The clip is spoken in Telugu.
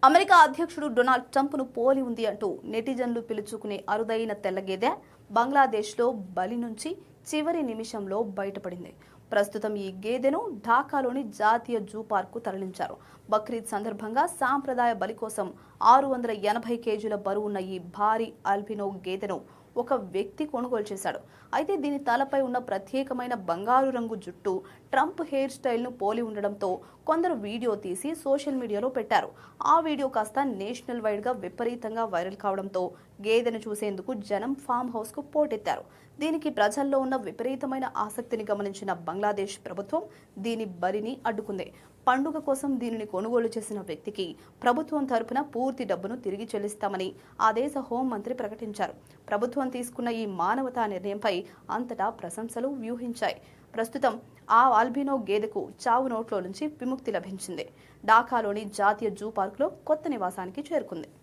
అమెరికా అధ్యక్షుడు డొనాల్డ్ ట్రంప్ను పోలి ఉంది అంటూ నెటిజన్లు పిలుచుకునే అరుదైన తెల్లగేదె బంగ్లాదేశ్లో బలి నుంచి చివరి నిమిషంలో బయటపడింది. ప్రస్తుతం ఈ గేదెను ఢాకాలోని జాతీయ జూ పార్కు తరలించారు. బక్రీద్ సందర్భంగా సాంప్రదాయ బలి కోసం 680 కేజీల బరువున్న ఈ భారీ ఆల్బినో గేదెను ఒక వ్యక్తి కొనుగోలు చేశాడు. అయితే దీని తలపై ఉన్న ప్రత్యేకమైన బంగారు రంగు జుట్టు ట్రంప్ హెయిర్ స్టైల్ను పోలి ఉండడంతో కొందరు వీడియో తీసి సోషల్ మీడియాలో పెట్టారు. ఆ వీడియో కాస్త నేషనల్ వైడ్గా విపరీతంగా వైరల్ కావడంతో గేదెను చూసేందుకు జనం ఫామ్ హౌస్కు పోటెత్తారు. దీనికి ప్రజల్లో ఉన్న విపరీతమైన ఆసక్తిని గమనించిన బంగ్లాదేశ్ ప్రభుత్వం దీని బలిని అడ్డుకుంది. పండుగ కోసం దీనిని కొనుగోలు చేసిన వ్యక్తికి ప్రభుత్వం తరపున పూర్తి డబ్బును తిరిగి చెల్లిస్తామని ఆ దేశ హోంమంత్రి ప్రకటించారు. ప్రభుత్వం తీసుకున్న ఈ మానవతా నిర్ణయంపై అంతటా ప్రశంసలు వ్యూహించాయి. ప్రస్తుతం ఆ ఆల్బినో గేదెకు చావు నోట్లో నుంచి విముక్తి లభించింది. ఢాకాలోని జాతీయ జూ పార్కులో కొత్త నివాసానికి చేరుకుంది.